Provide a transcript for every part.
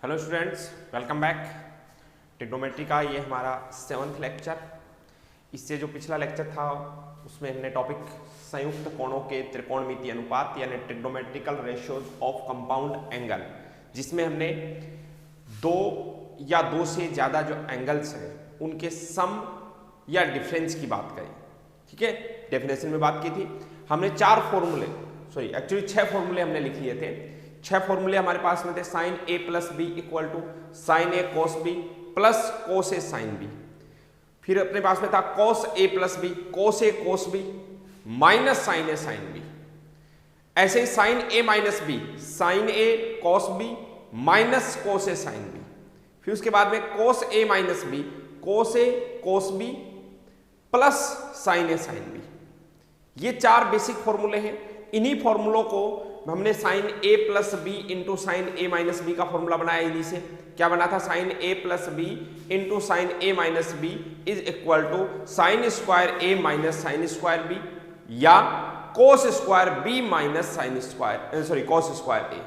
Hello students, welcome back. Trigonometry का ये हमारा 7th लेक्चर। इससे जो पिछला लेक्चर था उसमें हमने टॉपिक संयुक्त कोणों के त्रिकोणमितीय अनुपात यानी trigonometrical ratios of compound angle, जिसमें हमने दो या दो से ज़्यादा जो एंगल्स हैं उनके सम या डिफरेंस की बात करी। ठीक है, डेफिनेशन में बात की थी हमने। 6 फॉर्मूले हमने लिख लिए थे। 6 फॉर्मूले हमारे पास में थे। Sine A plus B equal to sine A cos B plus cos A sine B. फिर अपने पास में था cos A plus B cos A cos B minus sine A sine B. ऐसे ही sine A minus B sine A cos B minus cos A sine B. फिर उसके बाद में cos A minus B cos A cos B plus sine A sine B. ये 4 basic फॉर्मूले हैं। इन्हीं फॉर्मूलों को हमने sine A plus B into sine A minus B का फॉर्मूला बनाया। इन्हीं से क्या बना था, sine A plus B into sine A minus B is equal to sine square A minus sine square B या cos square B minus sine square cos square A.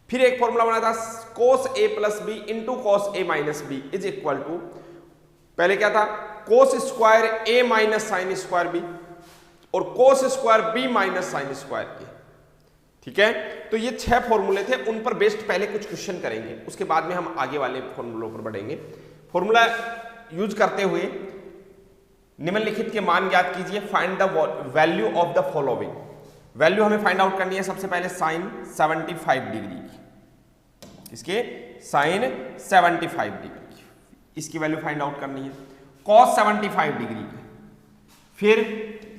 फिर एक फॉर्मूला बना था cos A plus B into cos A minus B is equal to, पहले क्या था, cos square ए minus sine square B और cos square B minus sine square A. ठीक है, तो ये 6 फॉर्मूले थे। उन पर बेस्ड पहले कुछ क्वेश्चन करेंगे, उसके बाद में हम आगे वाले फॉर्मूलों पर बढ़ेंगे। फॉर्मूला यूज करते हुए निम्नलिखित के मान ज्ञात कीजिए। Find the value of the following. Value हमें फाइंड आउट करनी है सबसे पहले साइन 75 डिग्री की। इसके साइन 75 डिग्री की इसकी वैल्यू फाइंड आउट करनी है। कॉस 75 डिग्री की, फिर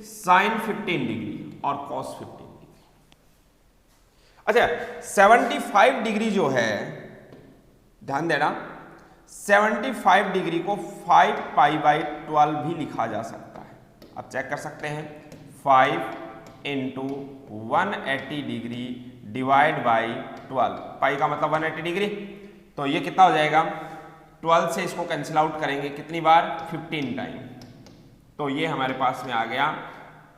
साइन 15 डिग्री और कॉस 15 डिग्री। अच्छा, 75 डिग्री जो है, ध्यान देना, 75 डिग्री को 5 पाई बाई 12 भी लिखा जा सकता है। आप चेक कर सकते हैं, 5 इंटू 180 डिग्री डिवाइड बाई 12। पाई का मतलब 180 डिग्री, तो ये कितना हो जाएगा, 12 से इसको कैंसिल आउट करेंगे कितनी बार, 15 टाइम। तो ये हमारे पास में आ गया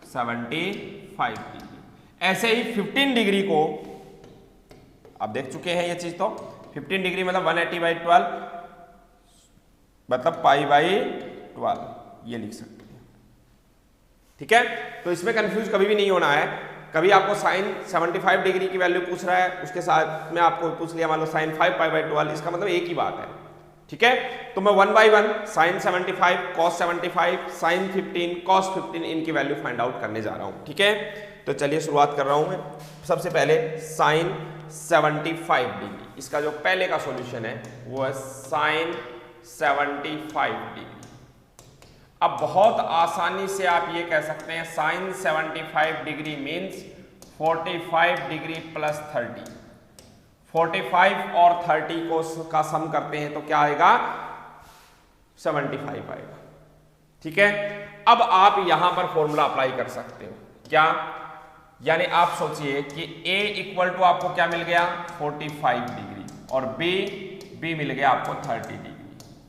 75 डिग्री। ऐसे ही 15 डिग्री को आप देख चुके हैं ये चीज। तो 15 डिग्री मतलब 180 बाई 12 मतलब पाई बाई 12, ये लिख सकते हैं। ठीक है, तो इसमें कंफ्यूज कभी भी नहीं होना है। कभी आपको साइन 75 डिग्री की वैल्यू पूछ रहा है, उसके साथ में आपको पूछ लिया मान लो साइन 5 पाई बाई 12, इसका मतलब एक ही बात है। ठीक है, तो मैं 1 by 1 sine 75 cos 75 sine 15 cos 15 इनकी वैल्यू फाइंड आउट करने जा रहा हूं। ठीक है, तो चलिए शुरुआत कर रहा हूं मैं। सबसे पहले साइन 75 डिग्री, इसका जो पहले का सॉल्यूशन है वो है साइन 75 डिग्री। अब बहुत आसानी से आप ये कह सकते हैं sine 75 degree means 45 degree plus 30। 45 और 30 को का सम करते हैं तो क्या आएगा, 75 आएगा। ठीक है, अब आप यहां पर फॉर्मूला अप्लाई कर सकते हो। क्या, यानी आप सोचिए कि A इक्वल टू आपको क्या मिल गया, 45 डिग्री और B मिल गया आपको 30 डिग्री।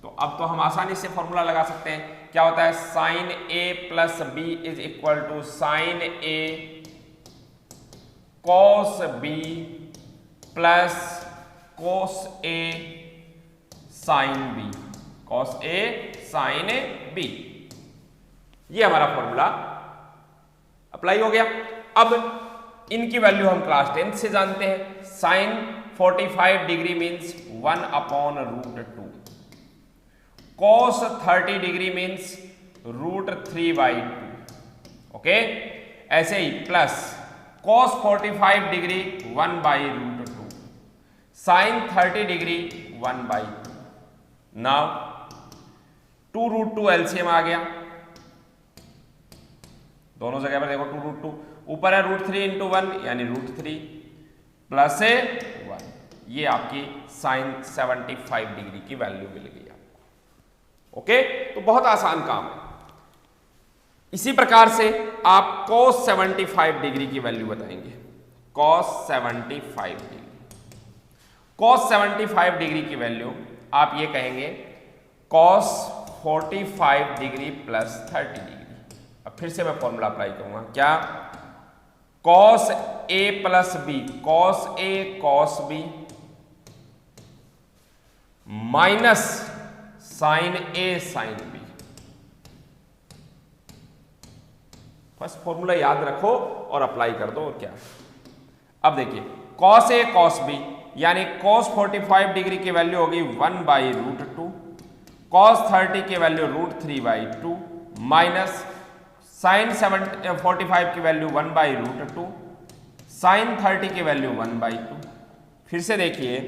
तो अब तो हम आसानी से फॉर्मूला लगा सकते हैं। क्या होता है, sine A plus B is equal to sine A cos B plus cos A sine B, cos A sine B. ये हमारा फॉर्मूला अप्लाई हो गया। अब इनकी वैल्यू हम क्लास 10 से जानते हैं। Sine 45 degree means 1/√2, cos 30 degree means √3/2। Okay, ऐसे ही plus cos 45 degree 1/√2, sine 30 degree 1/2। Now 2√2 LCM आ गया, दोनों जगह पर देखो 2√2, ऊपर है √3 इंटू 1 यानी √3 प्लस 1। ये आपकी साइन 75 डिग्री की वैल्यू मिल गई आपको। ओके, तो बहुत आसान काम है। इसी प्रकार से आप cos 75 डिग्री की वैल्यू बताएंगे। cos 75 डिग्री, cos 75 डिग्री की वैल्यू आप ये कहेंगे cos 45 डिग्री प्लस 30 डिग्री। अब फिर से मैं फॉर्मूला अप्लाई करूंगा। क्या, cos A plus B, cos A cos B minus sine A sine B. First formula याद रखो और अप्लाई कर दो और क्या। अब देखिए कॉस ए कॉस बी यानी कॉस 45 डिग्री की वैल्यू होगी 1/√2, कॉस 30 की वैल्यू √3/2 माइनस साइन 45 की वैल्यू 1/√2, साइन 30 की वैल्यू 1/2। फिर से देखिए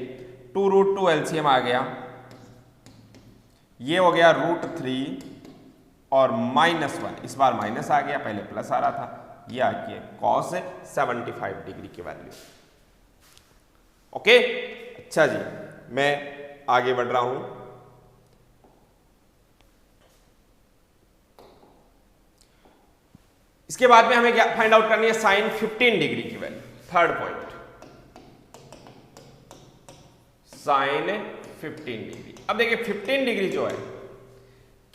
2√2 एलसीएम आ गया, ये हो गया √3 और -1, इस बार माइनस आ गया, पहले प्लस आ रहा था, ये आ गया कॉस 75 डिग्री की वैल्यू। ओके, अच्छा जी, मैं आगे बढ़ रहा हूं। इसके बाद में हमें क्या फाइंड आउट करनी है, साइन 15 डिग्री की value. Third point sine 15 degree. अब देखिए 15 डिग्री जो है,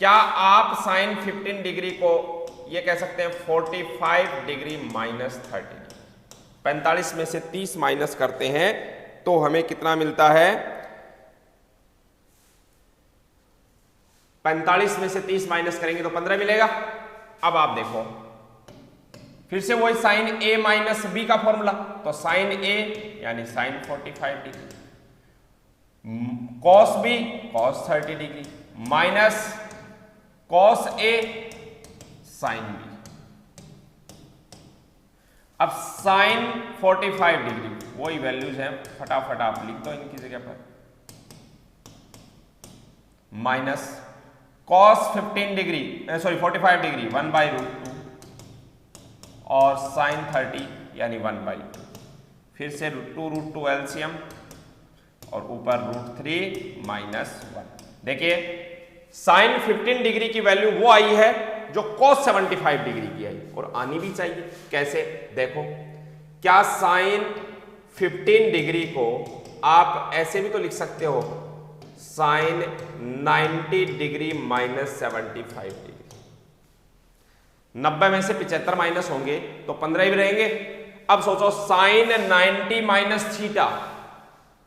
क्या आप साइन 15 डिग्री को ये कह सकते हैं 45 डिग्री माइनस 30 डिग्री। 45 में से 30 माइनस करते हैं तो हमें कितना मिलता है, 45 में से 30 माइनस करेंगे तो 15 मिलेगा। अब आप देखो फिर से वही साइन ए माइनस बी का फॉर्मूला, तो साइन ए यानी sine 45 degree, cos B cos 30 degree minus cos A sine B. अब साइन 45 डिग्री वही वैल्यूज हैं, फटाफट आप लिख दो इनकी जगह पर, माइनस कॉस 15 डिग्री 45 डिग्री 1/√2 और साइन 30 यानी 1/2। फिर से 2√2 एलसीएम और ऊपर √3 -1। देखिए साइन 15 डिग्री की वैल्यू वो आई है जो cos 75 डिग्री की आई, और आनी भी चाहिए। कैसे, देखो क्या साइन 15 डिग्री को आप ऐसे भी तो लिख सकते हो, साइन 90 डिग्री माइनस 75 डिग्री। 90 में से 75 माइनस होंगे तो 15 ही रहेंगे। अब सोचो sine 90 minus theta,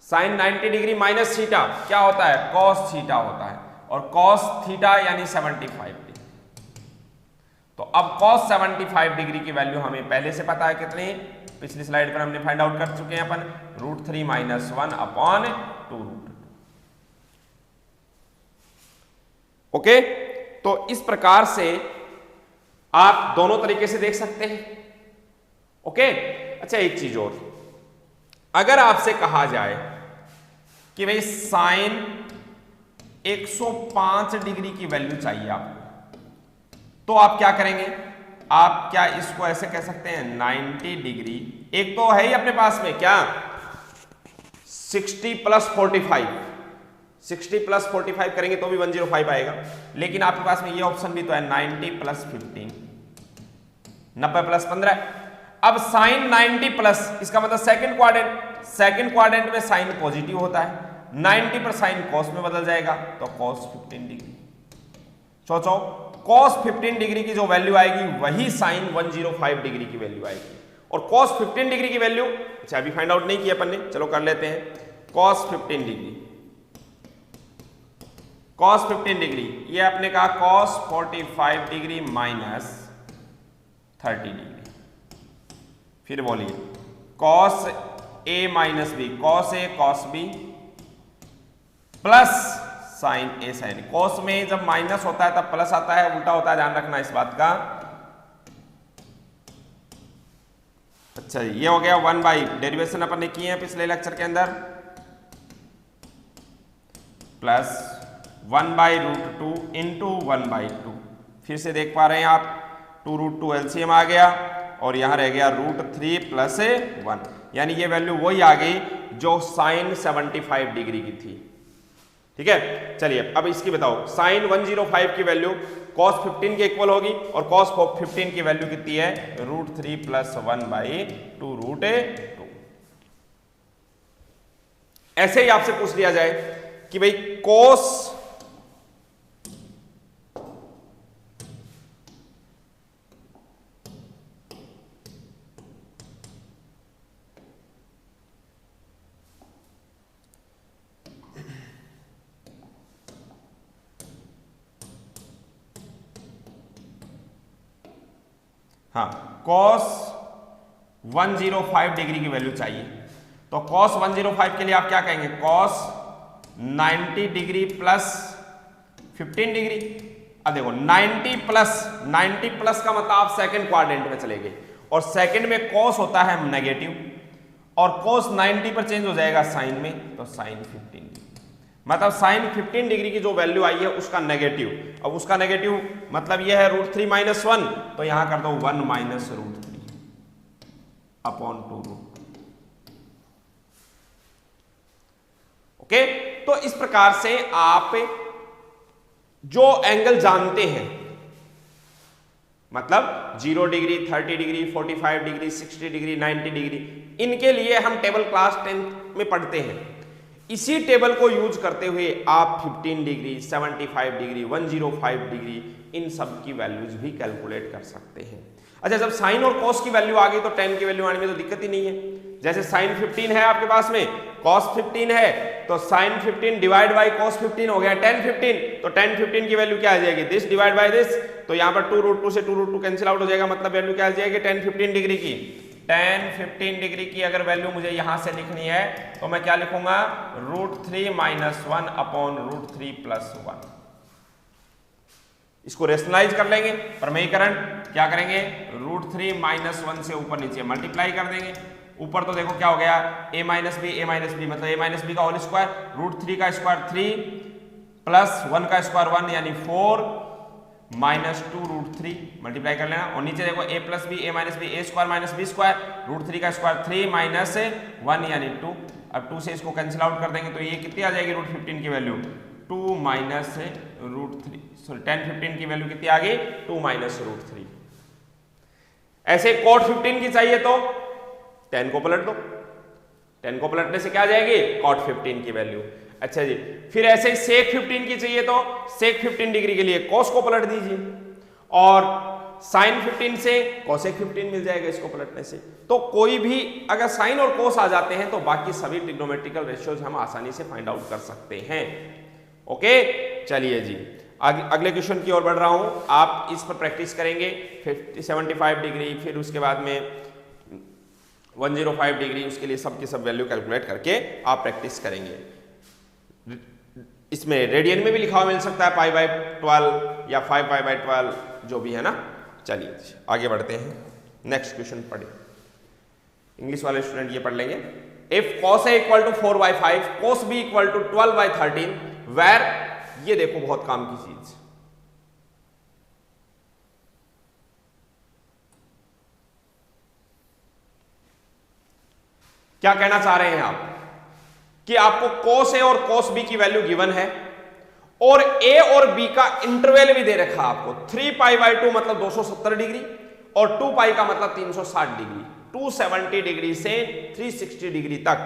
sine 90 degree minus theta क्या होता है, कॉस थीटा होता है, और कॉस थीटा यानी 75 डिग्री। तो अब कॉस 75 डिग्री की वैल्यू हमें पहले से पता है कितनी, पिछली स्लाइड पर हमने फाइंड आउट कर चुके हैं अपन, √3 - 1/2√2। ओके, तो इस प्रकार से आप दोनों तरीके से देख सकते हैं। ओके, अच्छा एक चीज और, अगर आपसे कहा जाए कि भाई साइन 105 डिग्री की वैल्यू चाहिए आपको, तो आप क्या करेंगे, आप क्या इसको ऐसे कह सकते हैं 90 डिग्री, एक तो है ही अपने पास में क्या 60 + 45, 60 + 45 करेंगे तो भी 105 आएगा, लेकिन आपके पास में ये ऑप्शन भी तो है 90 + 15, 90 + 15। अब साइन 90 प्लस, इसका मतलब सेकंड क्वाड्रेंट, सेकंड क्वाड्रेंट में साइन पॉजिटिव होता है, 90 पर साइन कॉस में बदल जाएगा, तो कॉस 15 डिग्री। सोचो कॉस 15 डिग्री की जो वैल्यू आएगी वही साइन 105 डिग्री की वैल्यू आएगी, और कॉस 15 डिग्री की वैल्यू, अच्छा अभी फाइंड आउट नहीं किया अपन ने, चलो कर लेते हैं। कॉस 15 डिग्री, कॉस 15 डिग्री ये आपने कहा कॉस 45 डिग्री माइनस 30 डिग्री। फिर बोलिए cos A minus B, cos A cos B plus sine A sign. Cos में जब माइनस होता है तब प्लस आता है, उल्टा होता है, ध्यान रखना इस बात का। अच्छा ये हो गया 1/, डेरिवेशन अपन ने किए हैं पिछले लेक्चर के अंदर, प्लस 1/√2 इंटू 1/2। फिर से देख पा रहे हैं आप 2√2 एलसीएम आ गया, और यहां रह गया √3 + 1, यानी ये वैल्यू वही आ गई जो साइन 75 डिग्री की थी। ठीक है, चलिए अब इसकी बताओ, साइन 105 की वैल्यू cos 15 के इक्वल होगी, और cos 15 की वैल्यू कितनी है, √3 + 1/2√2। ऐसे ही आपसे पूछ लिया जाए कि भाई cos हाँ cos 105 डिग्री की वैल्यू चाहिए। तो cos 105 के लिए आप क्या कहेंगे, cos 90 डिग्री प्लस 15 डिग्री। अब देखो 90 प्लस का मतलब आप सेकंड क्वाड्रेंट में चले गए, और सेकंड में cos होता है नेगेटिव, और cos 90 पर चेंज हो जाएगा साइन में, तो साइन 15 डिग्री, मतलब साइन 15 डिग्री की जो वैल्यू आई है उसका नेगेटिव। अब उसका नेगेटिव मतलब यह है √3 - 1, तो यहां कर दो 1 - √3 अपॉन 2 ओके। तो इस प्रकार से आप जो एंगल जानते हैं, मतलब 0 degree, 30 degree, 45 degree, 60 degree, 90 degree, इनके लिए हम टेबल क्लास 10 में पढ़ते हैं। इसी टेबल को यूज करते हुए आप 15 डिग्री, 75 डिग्री, 105 डिग्री, इन सब की वैल्यूज भी कैलकुलेट कर सकते हैं। अच्छा, जब साइन और कॉस की वैल्यू आ गई तो tan की वैल्यू आने में तो दिक्कत ही नहीं है। जैसे साइन 15 है आपके पास में, cos 15 है, तो साइन 15 डिवाइड बाई cos 15 हो गया tan 15, तो tan 15 की वैल्यू क्या आ जाएगी, दिस डिवाइड बाई दिस, तो यहाँ पर 2√2 से 2√2 कैंसिल आउट हो जाएगा, मतलब वैल्यू क्या आ जाएगी tan 15 डिग्री की। tan 15 डिग्री की अगर वैल्यू मुझे यहां से लिखनी है तो मैं क्या लिखूंगा, √3 - 1 अपॉन √3 + 1। इसको रेशनलाइज कर लेंगे, प्रमेयीकरण क्या करेंगे, √3 - 1 से ऊपर नीचे मल्टीप्लाई कर देंगे। ऊपर तो देखो क्या हो गया, a - b मतलब a - b का होल स्क्वायर, √3 का स्क्वायर 3 प्लस 1 का स्क्वायर 1 यानी 4 -2√3 मल्टीप्लाई कर लेना, और नीचे देखो a + b a - b a² - b² √3 का स्क्वायर 3 - 1 यानी 2। अब 2 से इसको कैंसिल आउट कर देंगे तो ये कितनी आ जाएगी √15 की वैल्यू, 2 - √3, सॉरी tan 15 की वैल्यू कितनी आ गई, 2 - √3। ऐसे cot 15 की चाहिए तो tan को पलट दो, tan को पलटने से क्या आ जाएगी, cot 15 की वैल्यू। अच्छा जी, फिर ऐसे ही sec 15 की चाहिए तो sec 15 डिग्री के लिए cos को पलट दीजिए, और sin 15 से cosec 15 मिल जाएगा इसको पलटने से। तो कोई भी अगर sin और cos आ जाते हैं तो बाकी सभी ट्रिग्नोमेट्रिकल रेशियोज हम आसानी से फाइंड आउट कर सकते हैं। ओके, चलिए जी अगले क्वेश्चन की ओर बढ़ रहा हूं। आप इस पर प्रैक्टिस करेंगे 75 डिग्री, फिर उसके बाद में 105 डिग्री, उसके लिए सब की सब वैल्यू कैलकुलेट करके आप प्रैक्टिस करेंगे। इसमें रेडियन में भी लिखा हुआ मिल सकता है π/12 या 5π/12 जो भी है ना। चलिए आगे बढ़ते हैं, नेक्स्ट क्वेश्चन पढ़े। इंग्लिश वाले स्टूडेंट ये पढ़ लेंगे, if cos A = 4/5 cos B = 12/13 where, ये देखो बहुत काम की चीज, क्या कहना चाह रहे हैं आप कि आपको cos A और cos B की वैल्यू गिवन है, और A और B का इंटरवल भी दे रखा आपको, 3π/2 मतलब 270 डिग्री, और 2π का मतलब 360 डिग्री। 270 डिग्री से 360 डिग्री तक,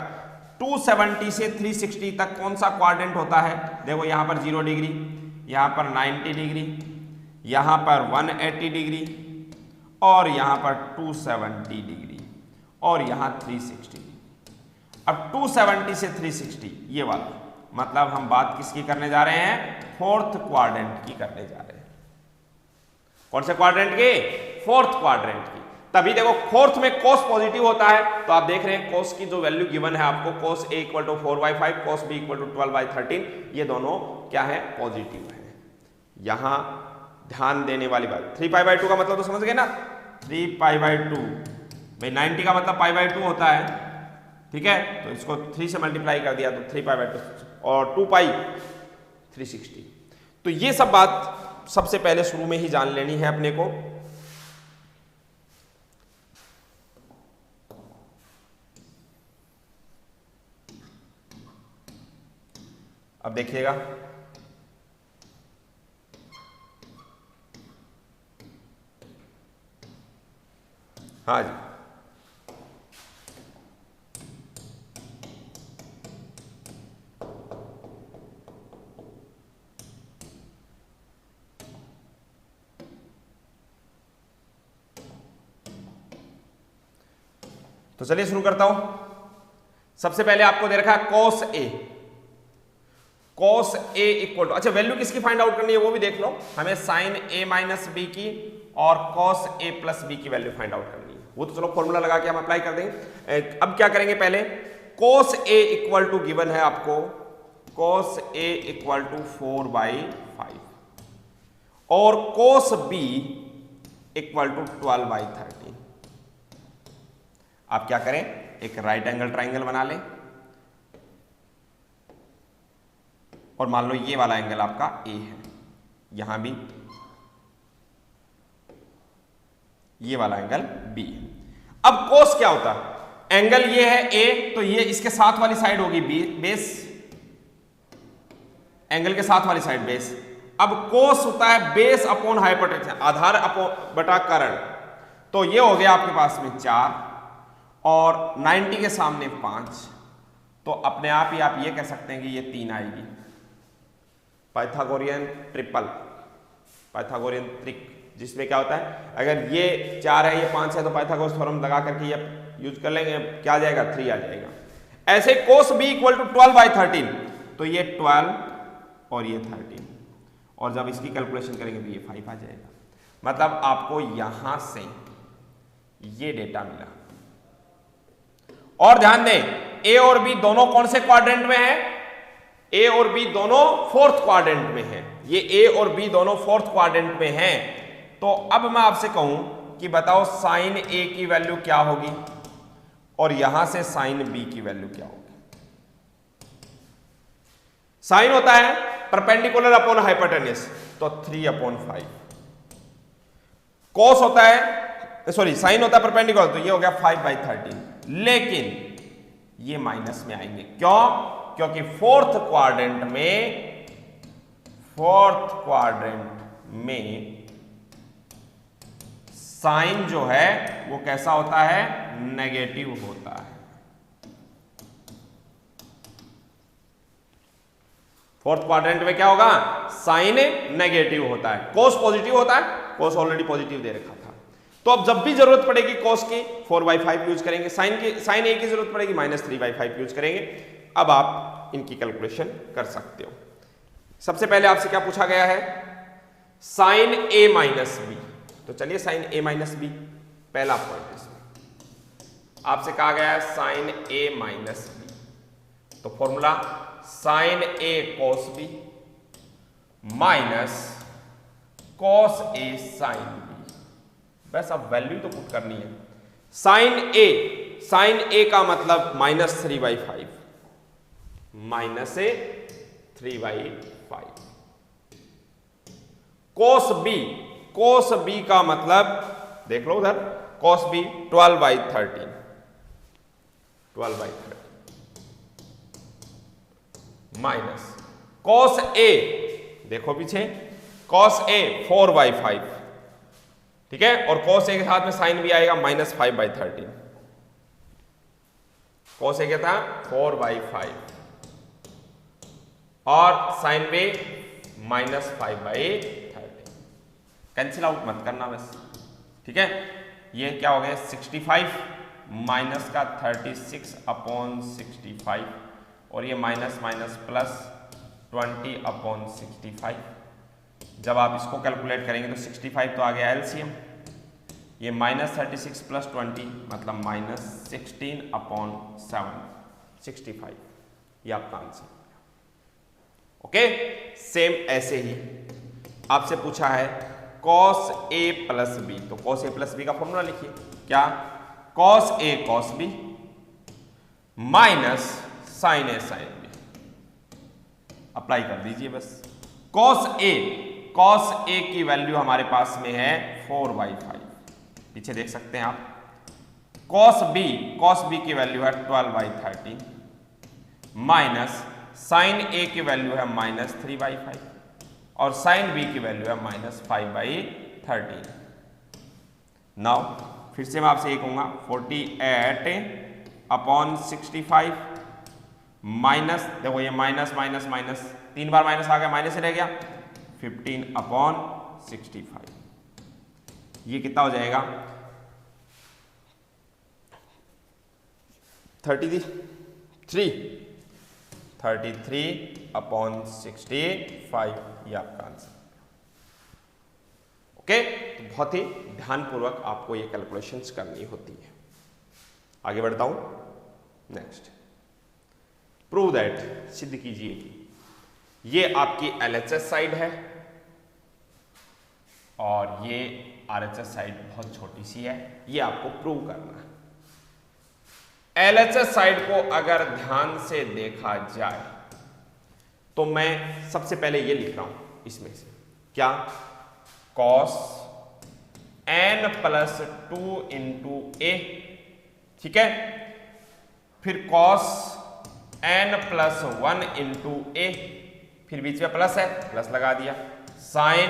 270 से 360 तक कौन सा क्वाड्रेंट होता है, देखो यहां पर 0 डिग्री, यहां पर 90 डिग्री, यहां पर 180 डिग्री, और यहां पर 270 डिग्री, और यहां 360 डिग्री। अब 270 से 360 ये वाला, मतलब हम बात किसकी करने जा रहे हैं, फोर्थ क्वाड्रेंट की करने जा रहे हैं। कौन से क्वाड्रेंट की, फोर्थ क्वाड्रेंट की। तभी देखो फोर्थ में cos पॉजिटिव होता है, तो आप देख रहे हैं cos की जो वैल्यू गिवन है आपको, cos A = 4/5 cos B = 12/13, ये दोनों क्या है, पॉजिटिव है। यहां ध्यान देने वाली बात, 3π/2 का मतलब तो समझ गए ना, 3π/2 भाई 90 का मतलब π/2 होता है, ठीक है, तो इसको 3 से मल्टीप्लाई कर दिया तो 3π/2, और 2π 360। तो ये सब बात सबसे पहले शुरू में ही जान लेनी है अपने को। अब देखिएगा, हाँ जी, तो चलिए शुरू करता हूं। सबसे पहले आपको दे रखा है cos A = अच्छा, वैल्यू किसकी फाइंड आउट करनी है वो भी देख लो, हमें sin A - B की और cos a प्लस बी की वैल्यू फाइंड आउट करनी है। वो तो चलो फॉर्मूला लगा के हम अप्लाई कर देंगे। अब क्या करेंगे, पहले cos a equal to given है आपको, cos a इक्वल टू 4/5 और cos b इक्वल टू 12/13। आप क्या करें, एक राइट एंगल ट्राइंगल बना लें और मान लो ये वाला एंगल आपका a है, यहां भी ये वाला एंगल b है। अब cos क्या होता है, एंगल ये है a, तो ये इसके साथ वाली साइड होगी b, बेस, एंगल के साथ वाली साइड बेस। अब cos होता है बेस अपॉन हाइपोटेन्यूज, आधार अपॉन बटा कर्ण, तो ये हो गया आपके पास में 4 और 90 के सामने 5, तो अपने आप ही आप ये कह सकते हैं कि ये 3 आएगी। पाइथागोरियन ट्रिपल, पाइथागोरियन ट्रिक, जिसमें क्या होता है, अगर ये 4 है ये 5 है तो पाइथागोरस थ्योरम लगा करके ये यूज कर लेंगे, क्या आ जाएगा 3 आ जाएगा। ऐसे cos b इक्वल टू 12/13, तो ये 12 और ये 13, और जब इसकी कैलकुलेशन करेंगे तो ये 5 आ जाएगा। मतलब आपको यहां से ये डेटा मिला। और ध्यान दें ए और बी दोनों कौन से क्वाड्रेंट में है, ए और बी दोनों फोर्थ क्वाड्रेंट में है, ये ए और बी दोनों फोर्थ क्वाड्रेंट में हैं। तो अब मैं आपसे कहूं कि बताओ साइन ए की वैल्यू क्या होगी और यहां से साइन बी की वैल्यू क्या होगी। साइन होता है परपेंडिकुलर अपॉन हाइपोटेन्यूज, तो 3/5। कॉस होता है, सॉरी साइन होता है परपेंडिकुलर, तो ये हो गया 5/13। लेकिन ये माइनस में आएंगे, क्यों, क्योंकि फोर्थ क्वाड्रेंट में साइन जो है वो कैसा होता है, नेगेटिव होता है। फोर्थ क्वाड्रेंट में क्या होगा, साइन नेगेटिव होता है, कोस पॉजिटिव होता है, कोस ऑलरेडी पॉजिटिव दे रखा था। तो अब जब भी जरूरत पड़ेगी कोस की 4/5 यूज करेंगे, साइन ए की जरूरत पड़ेगी -3/5 यूज करेंगे। अब आप इनकी कैलकुलेशन कर सकते हो। सबसे पहले आपसे क्या पूछा गया है, साइन ए माइनस बी, तो चलिए साइन ए माइनस बी पहला पॉइंट इसमें आपसे कहा गया है साइन ए माइनस बी, तो formula sine A cos B minus cos A sine B. बस अब वैल्यू तो पुट करनी है। साइन ए का मतलब -3/5, -3/5। कोस बी का मतलब देख लो उधर, कोस बी 12/13 माइनस कोस ए, देखो पीछे, कोस ए 4/5, ठीक है, और कोस ए के साथ में साइन भी आएगा -5/13। कोस ए क्या था 4/5 और साइन बी -5/13। कैंसिल आउट मत करना बस, ठीक है। ये क्या हो गया 65 माइनस का 36/65 और ये माइनस प्लस 20/65। जब आप इसको कैलकुलेट करेंगे तो 65 तो आ गया एलसीएम, ये -36 प्लस 20 मतलब -16/765, ये आपका आंसर। ओके, सेम ऐसे ही आपसे पूछा है cos a प्लस बी, तो cos a प्लस बी का फॉर्मूला लिखिए, क्या, cos a cos b minus sin a sin b, apply कर दीजिए बस। cos a की वैल्यू हमारे पास में है 4/5, पीछे देख सकते हैं आप। cos b की वैल्यू है 12/13 माइनस sin a की वैल्यू है -3/5 और sin b की वैल्यू है -5/13। नाउ फिर से मैं आपसे ये कहूंगा 48/65 माइनस, देखो ये माइनस 3 बार माइनस आ गया, माइनस से रह गया 15/65, ये कितना हो जाएगा 33/65, ये आपका आंसर। ओके, तो बहुत ही ध्यानपूर्वक आपको ये कैलकुलेशंस करनी होती है। आगे बढ़ता हूं। नेक्स्ट, प्रूव दैट, सिद्ध कीजिए कि ये आपकी LHS साइड है और ये RHS साइड बहुत छोटी सी है, ये आपको प्रूव करना है। LHS साइड को अगर ध्यान से देखा जाए तो मैं सबसे पहले ये लिख रहा हूं इसमें से, क्या, cos n प्लस 2 इंटू ए, ठीक है, फिर cos n प्लस 1 इंटू ए, फिर बीच में प्लस है, प्लस लगा दिया, साइन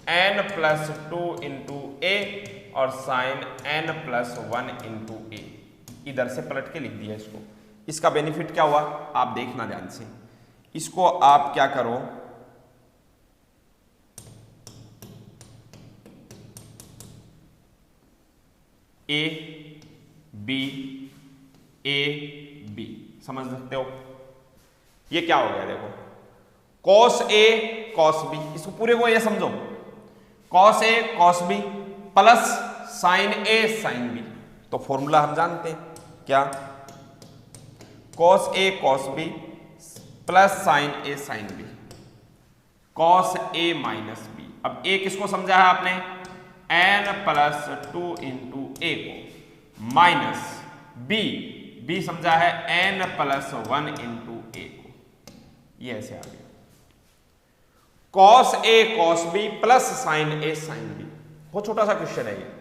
n प्लस 2 इंटू ए और साइन n प्लस 1 इंटू ए, इधर से पलट के लिख दिया इसको। इसका बेनिफिट क्या हुआ आप देखना ध्यान से, इसको आप क्या करो, ए बी ए बी समझ सकते हो। ये क्या हो गया देखो, cos A cos B, इसको पूरे को ये समझो, cos A cos B plus sin A sin B। तो फॉर्मूला हम जानते हैं क्या, cos A cos B plus sin A sin B, cos A minus B। अब A किसको समझा है आपने, n प्लस 2 इंटू ए को, माइनस B समझा है n प्लस 1 इंटू ए को, ये ऐसे आ गया, cos A cos B plus sin A sin B। बहुत छोटा सा क्वेश्चन है ये।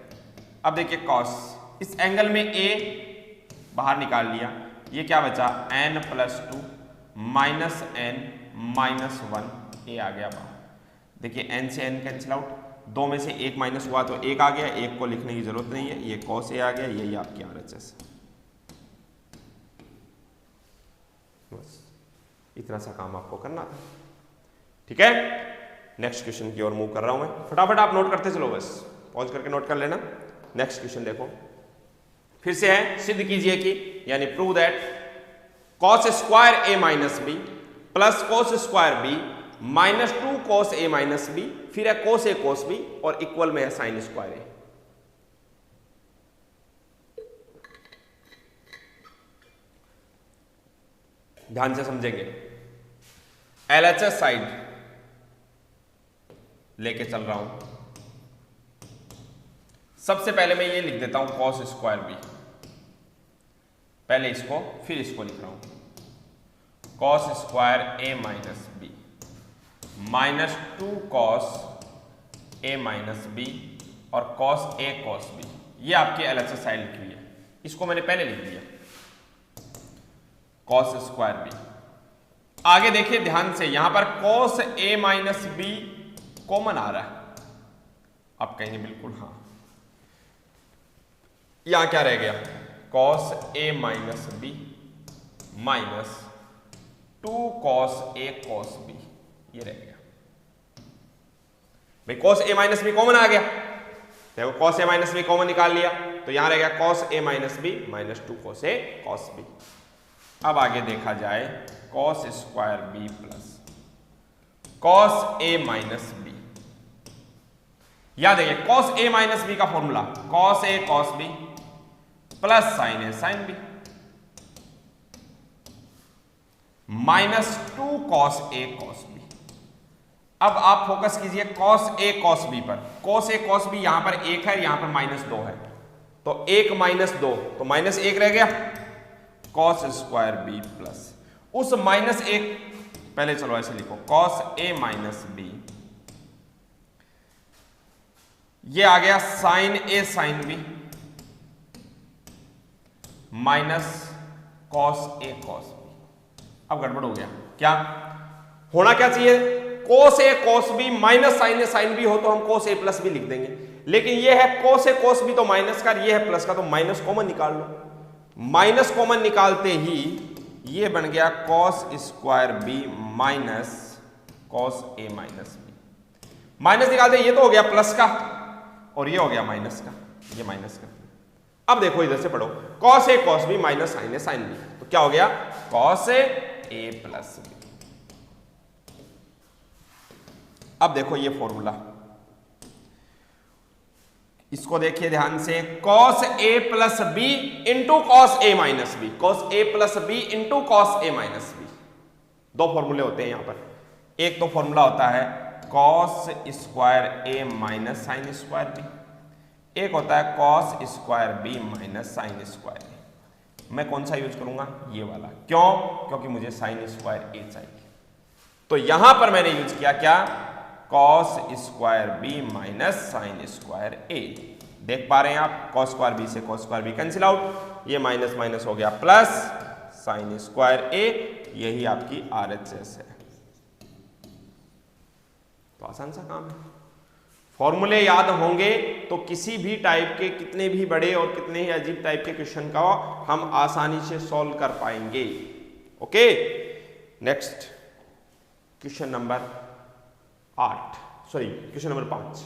अब देखिए cos, इस एंगल में A बाहर निकाल लिया, ये क्या बचा, n plus 2 minus n minus 1, ए आ गया बाहर। देखिए n से n कैंसिल आउट, दो में से एक माइनस हुआ तो एक आ गया, एक को लिखने की जरूरत नहीं है, ये cos A आ गया, यही आपकी RHS। बस इतना सा काम आपको करना था, ठीक है। नेक्स्ट क्वेश्चन की ओर मूव कर रहा हूं मैं, फटाफट आप नोट करते चलो, बस पॉज करके नोट कर लेना। नेक्स्ट क्वेश्चन देखो, फिर से है, सिद्ध कीजिए कि, यानी prove that cos square A minus B plus cos square B minus 2 cos A minus B, फिर है cos A cos B और इक्वल में है sin स्क्वायर A। ध्यान से समझेंगे, LHS साइड लेके चल रहा हूं। सबसे पहले मैं ये लिख देता हूं cos स्क्वायर B, पहले इसको फिर इसको लिख रहा हूं, cos square A minus B minus 2 cos A minus B और cos A cos B, ये आपकी LHS साइड लिखी हुई है, इसको मैंने पहले लिख दिया cos स्क्वायर B। आगे देखिए ध्यान से, यहां पर cos A minus B common आ रहा है, आप कहेंगे बिल्कुल हाँ, यहां क्या रह गया, cos A minus B minus 2 cos A cos B, ये रह गया भाई। cos A minus B common आ गया, देखो cos A minus B common निकाल लिया, तो यहां रह गया cos A minus B minus 2 cos A cos B। अब आगे देखा जाए, cos square B plus cos A minus B, याद देखिए cos A माइनस B का formula cos A cos B plus sin A sin B minus 2 cos A cos B। अब आप focus कीजिए cos A cos B पर, cos A cos B यहां पर 1 है, यहां पर माइनस 2 है, तो 1 माइनस 2 तो माइनस 1 रह गया, cos स्क्वायर B प्लस उस माइनस 1, पहले चलो ऐसे लिखो cos A माइनस B, ये आ गया sin A sin B minus cos A cos B। अब गड़बड़ हो गया, क्या होना क्या चाहिए, cos A cos B minus sin A sin B हो तो हम cos A प्लस B लिख देंगे, लेकिन ये है cos A cos B तो माइनस का, ये है प्लस का, तो माइनस कॉमन निकाल लो। माइनस कॉमन निकालते ही ये बन गया cos square B minus cos A minus B, minus निकालते ये तो हो गया प्लस का और ये हो गया माइनस का, ये माइनस का। अब देखो इधर से पढ़ो, cos A cos B minus sin A sin B, तो क्या हो गया cos A प्लस B। अब देखो ये फॉर्मूला, इसको देखिए ध्यान से, cos a plus B into cos A minus B, cos a plus B into cos A minus B. दो फॉर्मूले होते हैं यहां पर। एक तो फॉर्मूला होता है cos स्क्वायर ए माइनस साइन स्क्वायर बी, एक होता है cos square B minus sine square A. मैं कौन सा यूज करूंगा? ये वाला। क्यों? क्योंकि मुझे साइन स्क्वायर ए चाहिए। तो यहां पर मैंने यूज किया क्या? cos square B minus sine square A. देख पा रहे हैं आप, cos स्क्वायर बी से cos square B cancel out, ये माइनस माइनस हो गया प्लस साइन स्क्वायर ए, यही आपकी RHS है। तो आसान सा काम है। फॉर्मूले याद होंगे तो किसी भी टाइप के, कितने भी बड़े और कितने ही अजीब टाइप के क्वेश्चन का हम आसानी से सॉल्व कर पाएंगे। Okay, next question number 5।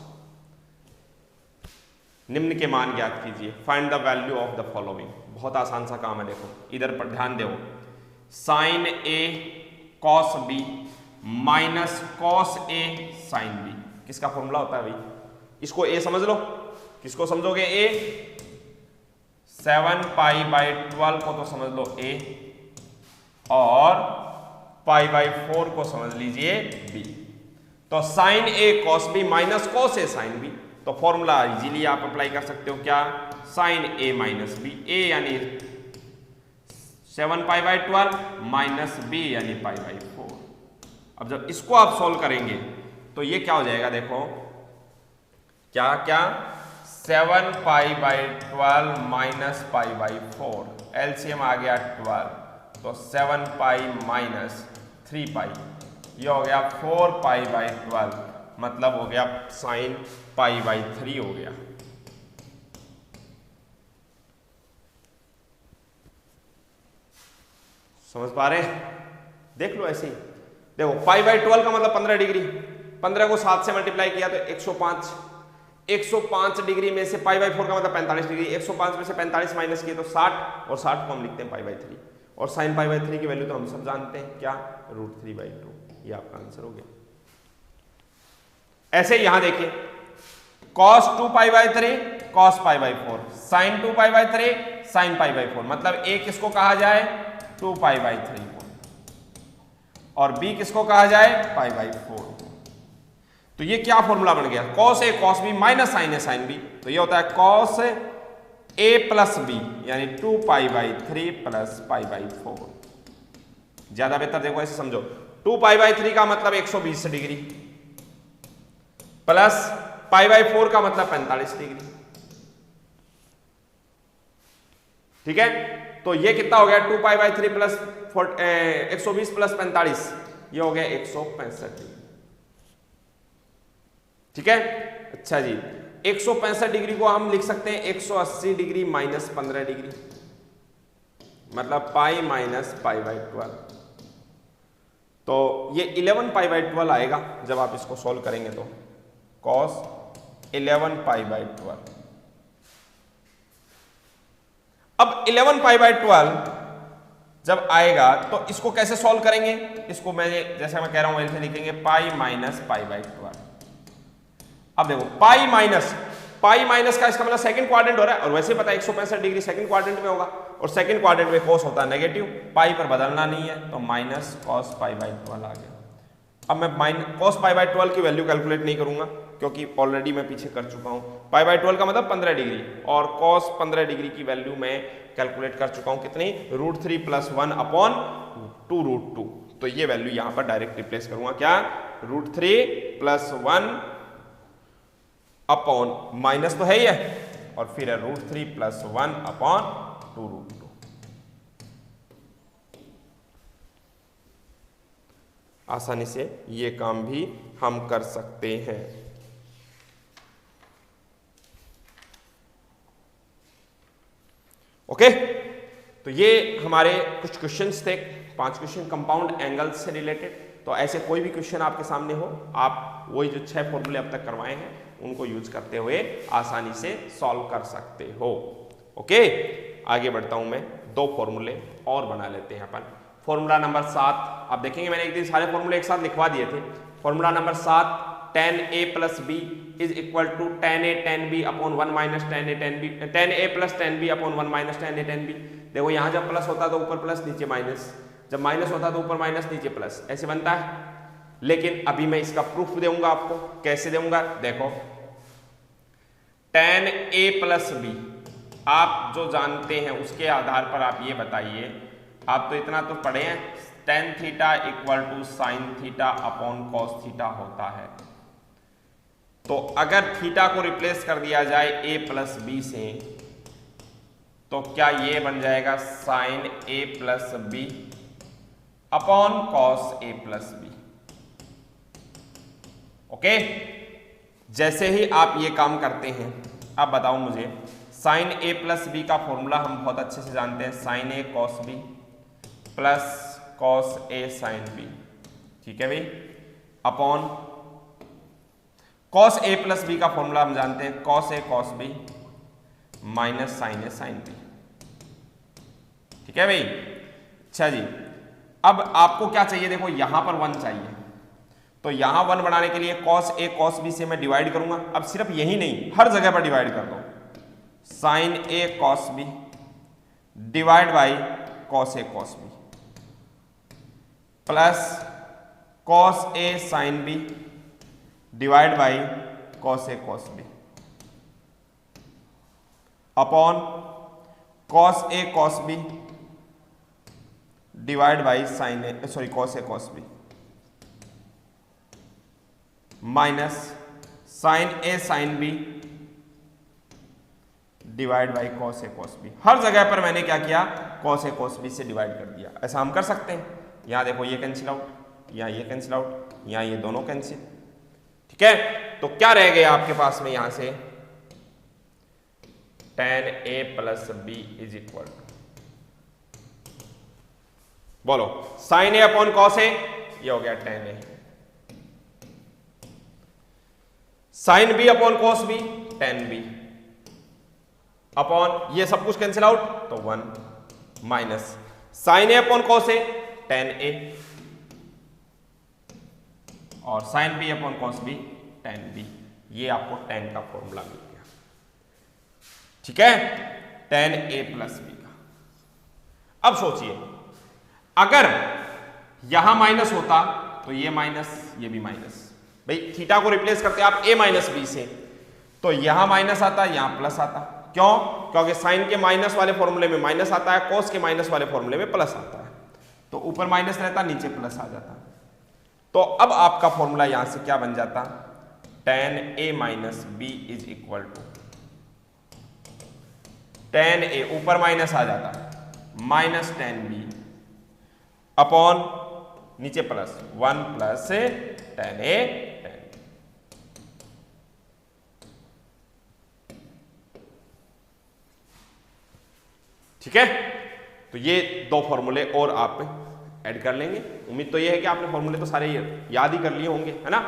निम्न के मान ज्ञात कीजिए, find the value of the following. बहुत आसान सा काम है। देखो इधर पर ध्यान दो, sign A cos B minus cos A sine B, किसका फॉर्मूला होता है भाई? इसको ए समझ लो। किसको समझोगे? ए। 7 पाई बाई 12 को तो समझ लो ए, और पाई बाई 4 को समझ लीजिए बी। तो sine A cos B minus cos A sine B, तो फॉर्मूला इजीली आप अप्लाई कर सकते हो। क्या? साइन ए माइनस बी, ए यानी 7 पाई बाई 12 माइनस बी यानी पाई बाई 4। अब जब इसको आप सॉल्व करेंगे तो ये क्या हो जाएगा? देखो क्या क्या, 7 pi by 12 minus pi by 4, LCM आ गया 12, तो 7 पाई माइनस 3 पाई, ये हो गया 4 पाई बाई 12, मतलब हो गया साइन पाई बाई 3 हो गया। समझ पा रहे हैं? देख लो ऐसे ही। देखो पाई बाई 12 का मतलब 15 डिग्री, 15 को 7 से मल्टीप्लाई किया तो 105, 105 डिग्री में से पाई बाई 4 का मतलब 45 डिग्री, 105 में से 45 माइनस किए तो 60, और 60 को हम लिखते हैं पाई बाई 3, और साइन पाई बाई 3 की वैल्यू तो हम सब जानते हैं, क्या? √3/2। ये आपका आंसर हो गया। ऐसे यहां देखिए, cos 2 pi by 3 cos pi by 4, sin 2 pi by 3 sin pi by 4, मतलब a किसको कहा जाए? 2 पाई बाई 3 को, और b किसको कहा जाए? पाई बाई 4। तो ये क्या फॉर्मूला बन गया? cos a cos b minus sin a sin b, तो ये होता है cos a प्लस b यानी 2 pi by 3 plus pi by 4। ज्यादा बेहतर देखो ऐसे समझो, 2 पाई बाई 3 का मतलब 120 डिग्री प्लस पाई बाई 4 का मतलब 45 डिग्री। ठीक है, तो ये कितना हो गया? 2 पाई बाई 3 प्लस 120 प्लस 45, ये हो गया 165 डिग्री। ठीक है, अच्छा जी, 165 डिग्री को हम लिख सकते हैं 180 डिग्री माइनस 15 डिग्री, मतलब पाई माइनस पाई बाई 12। तो ये 11 पाई बाई 12 आएगा जब आप इसको सॉल्व करेंगे, तो cos 11 पाई बाई 12। अब 11 पाई बाई 12 जब आएगा तो इसको कैसे सॉल्व करेंगे? इसको मैं जैसे मैं कह रहा हूं वैसे लिखेंगे पाई माइनस पाई बाई 12। अब देखो पाई माइनस का इसका मतलब सेकंड क्वाड्रेंट हो रहा है, और वैसे पता है 165 डिग्री सेकंड क्वाड्रेंट में होगा, और सेकंड क्वाड्रेंट में cos होता है नेगेटिव, पाई पर बदलना नहीं है, तो माइनस cos पाई बाई 12 आ गया। अब मैं cos पाई बाई 12 की वैल्यू कैलकुलेट नहीं करूंगा, क्योंकि ऑलरेडी मैं पीछे कर चुका हूं। पाई बाई 12 का मतलब 15 डिग्री, और cos 15 डिग्री की वैल्यू मैं कैलकुलेट कर चुका हूं, कितनी? √3 + 1/2√2। तो ये वैल्यू यहां पर डायरेक्ट रिप्लेस करूंगा, क्या? √3 + 1 अपॉन माइनस तो है ही है, और फिर है √3 + 1/2√2। आसानी से ये काम भी हम कर सकते हैं। ओके, तो ये हमारे कुछ क्वेश्चंस थे, 5 क्वेश्चन कंपाउंड एंगल्स से रिलेटेड। तो ऐसे कोई भी क्वेश्चन आपके सामने हो, आप वही जो 6 फॉर्मूले अब तक करवाए हैं उनको यूज करते हुए आसानी से सॉल्व कर सकते हो। ओके, आगे बढ़ता हूं मैं, 2 फॉर्मूले और बना लेते हैं अपन। फॉर्मूला नंबर 7, आप देखेंगे मैंने एक दिन सारे फॉर्मूले एक साथ लिखवा दिए थे। Formula number 7 tan a plus B is equal to tan a tan b upon 1 minus tan a tan b, tan a plus tan b upon 1 minus tan a tan b। देखो यहाँ जब प्लस होता तो ऊपर plus नीचे minus, जब minus होता तो ऊपर माइनस नीचे प्लस, ऐसे बनता है। लेकिन अभी मैं इसका प्रूफ दूंगा आपको। कैसे दूंगा? देखो tan a प्लस बी आप जो जानते हैं उसके आधार पर आप ये बताइए, आप तो इतना तो पढ़े हैं, tan theta equal to sine theta upon cos theta होता है। तो अगर थीटा को रिप्लेस कर दिया जाए a प्लस बी से तो क्या ये बन जाएगा sine a plus B upon cos a plus B. Okay, जैसे ही आप ये काम करते हैं, अब बताओ मुझे साइन a प्लस बी का फॉर्मूला हम बहुत अच्छे से जानते हैं, sine a cos B plus cos a sine B, ठीक है भाई, upon cos a plus B का फॉर्मूला हम जानते हैं cos a cos B minus sine a sine B, ठीक है भाई। अच्छा जी, अब आपको क्या चाहिए? देखो यहां पर 1 चाहिए, तो यहां 1 बनाने के लिए कॉस a कॉस बी से मैं डिवाइड करूंगा। अब सिर्फ यही नहीं, हर जगह पर डिवाइड कर दो, sine a cos B divide by cos a cos B plus cos a sine B divide by cos a cos B upon cos a cos B divide by sine A sorry cos a cos B minus sine a sine B divide by cos a cos B. हर जगह पर मैंने क्या किया? Cos a cos B से divide कर दिया। ऐसा हम कर सकते हैं। यहां देखो ये कैंसिल आउट, यहां ये कैंसिल आउट, यहां ये दोनों कैंसिल, ठीक है। तो क्या रह गया आपके पास में यहां से? tan a plus B is equal to, बोलो sine a upon cos a, ये हो गया tan a, sine b upon cos b tan b upon ये सब कुछ कैंसिल आउट तो 1 minus sine a upon cos a tan a और sine b upon cos b tan b। ये आपको tan का फॉर्मूला मिल गया, ठीक है, tan a प्लस b का। अब सोचिए अगर यहां माइनस होता तो ये माइनस, ये भी माइनस, भाई थीटा को रिप्लेस करते आप a माइनस बी से, तो यहां माइनस आता, यहां प्लस आता। क्यों? क्योंकि साइन के माइनस वाले फॉर्मूले में माइनस आता है, कॉस के माइनस वाले फॉर्मूले में प्लस आता है, तो ऊपर माइनस रहता, नीचे प्लस आ जाता। तो अब आपका फॉर्मूला यहां से क्या बन जाता? tan a minus B is equal to tan a, ऊपर माइनस आ जाता, माइनस tan b अपॉन नीचे plus 1 plus tan a tan b। ठीक है, तो ये दो फॉर्मूले और आप ऐड कर लेंगे। उम्मीद तो ये है कि आपने फॉर्मूले तो सारे याद ही कर लिए होंगे, है ना,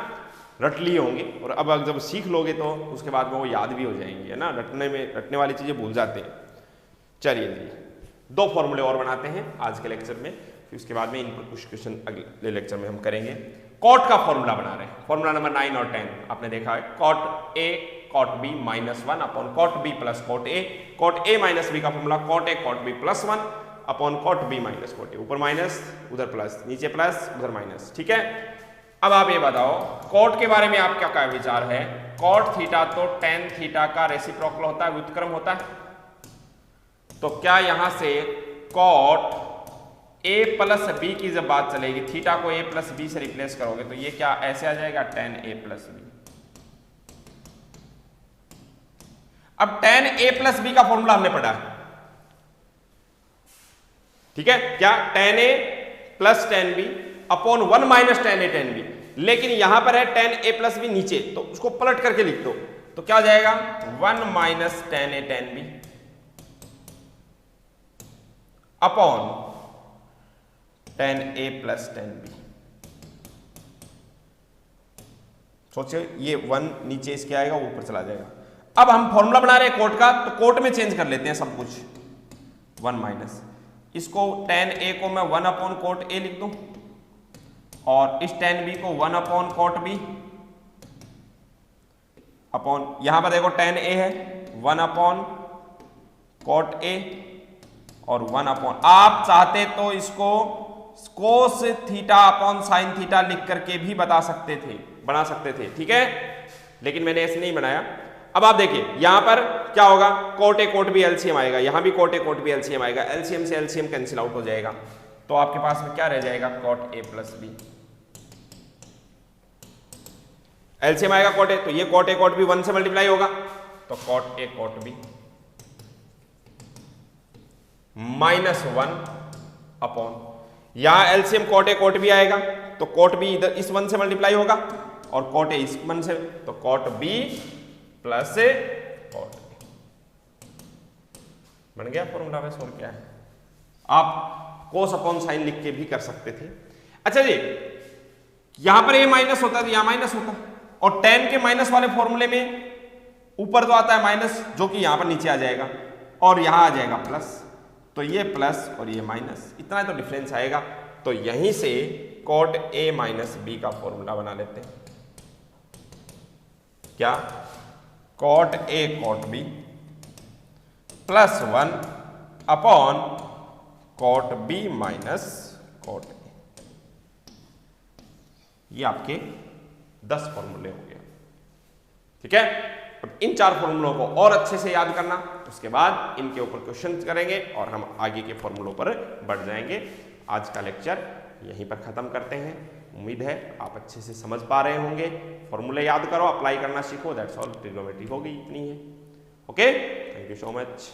रट लिए होंगे, और अब जब सीख लोगे तो उसके बाद में वो याद भी हो जाएंगे, है ना। रटने वाली चीजें भूल जाते हैं। चलिए जी, दो फॉर्मूले और बनाते हैं आज के लेक्चर में, फिर उसके बाद में इन पर कुछ क्वेश्चन अगले लेक्चर में हम करेंगे। कॉट का फॉर्मूला बना रहे हैं, फॉर्मूला नंबर 9 और 10 आपने देखा है, cot A cot B minus 1 upon cot B plus cot A minus B का formula cot A cot B plus 1 upon cot B minus cot A, ऊपर माइनस उधर प्लस, नीचे प्लस उधर माइनस, ठीक है। अब आप ये बताओ कॉट के बारे में आपका क्या विचार है? कॉट थीटा तो टेन थीटा का रेसिप्रोकल होता है, व्युत्क्रम होता है, तो क्या यहां से कॉट a प्लस बी की जब बात चलेगी, थीटा को a प्लस बी से रिप्लेस करोगे तो ये क्या ऐसे आ जाएगा tan a प्लस बी। अब tan a प्लस बी का फॉर्मूला हमने पढ़ा है, ठीक है, क्या tan a plus tan b upon 1 minus tan a tan b, लेकिन यहां पर है tan a प्लस बी नीचे, तो उसको पलट करके लिख दो, तो क्या हो जाएगा 1 minus tan a tan b upon tan a plus tan b। सोचिए ये 1 नीचे इसके आएगा, ऊपर चला जाएगा। अब हम फॉर्मूला बना रहे हैं कोट का, तो कोट में चेंज कर लेते हैं सब कुछ, 1 माइनस इसको tan a को मैं 1 अपॉन कोट a लिख दूं, और इस tan b को 1 अपॉन कोट b अपॉन, यहां पर देखो tan a है 1 अपॉन cot a और 1 अपॉन, आप चाहते तो इसको cos theta upon sine theta लिख करके भी बना सकते थे, ठीक है, लेकिन मैंने ऐसे नहीं बनाया। अब आप देखिए यहां पर क्या होगा, cot a cot b LCM आएगा, यहां भी cot a cot b LCM आएगा, एलसीएम से एलसीएम कैंसिल आउट हो जाएगा, तो आपके पास में क्या रह जाएगा, cot a plus b। LCM आएगा cot a, तो ये cot a cot b 1 से मल्टीप्लाई होगा, तो cot a cot b -1 upon, यहां LCM cot a cot b आएगा, तो cot b इधर इस 1 से मल्टीप्लाई होगा और cot a इस 1 से, तो cot b plus cot a बन गया फॉर्मूला। वैसे और क्या है, आप कोस अपॉन साइन लिख के भी कर सकते थे। अच्छा जी, यहां पर ये माइनस होता है तो यहां माइनस होता, और tan के माइनस वाले फॉर्मूले में ऊपर तो आता है माइनस, जो कि यहां पर नीचे आ जाएगा, और यहां आ जाएगा प्लस, तो ये प्लस और ये माइनस, इतना तो डिफरेंस आएगा। तो यहीं से cot a माइनस b का फॉर्मूला बना लेते हैं, क्या, cot a cot b plus 1 upon cot b minus cot a। ये आपके 10 फॉर्मूले हो गए, ठीक है। अब इन 4 फॉर्मूलों को और अच्छे से याद करना, उसके बाद इनके ऊपर क्वेश्चन करेंगे और हम आगे के फॉर्मूलों पर बढ़ जाएंगे। आज का लेक्चर यहीं पर खत्म करते हैं। उम्मीद है आप अच्छे से समझ पा रहे होंगे। फॉर्मूले याद करो, अप्लाई करना सीखो, दैट्स ऑल। ट्रिग्नोमेट्री होगी इतनी है। Okay, thank you so much.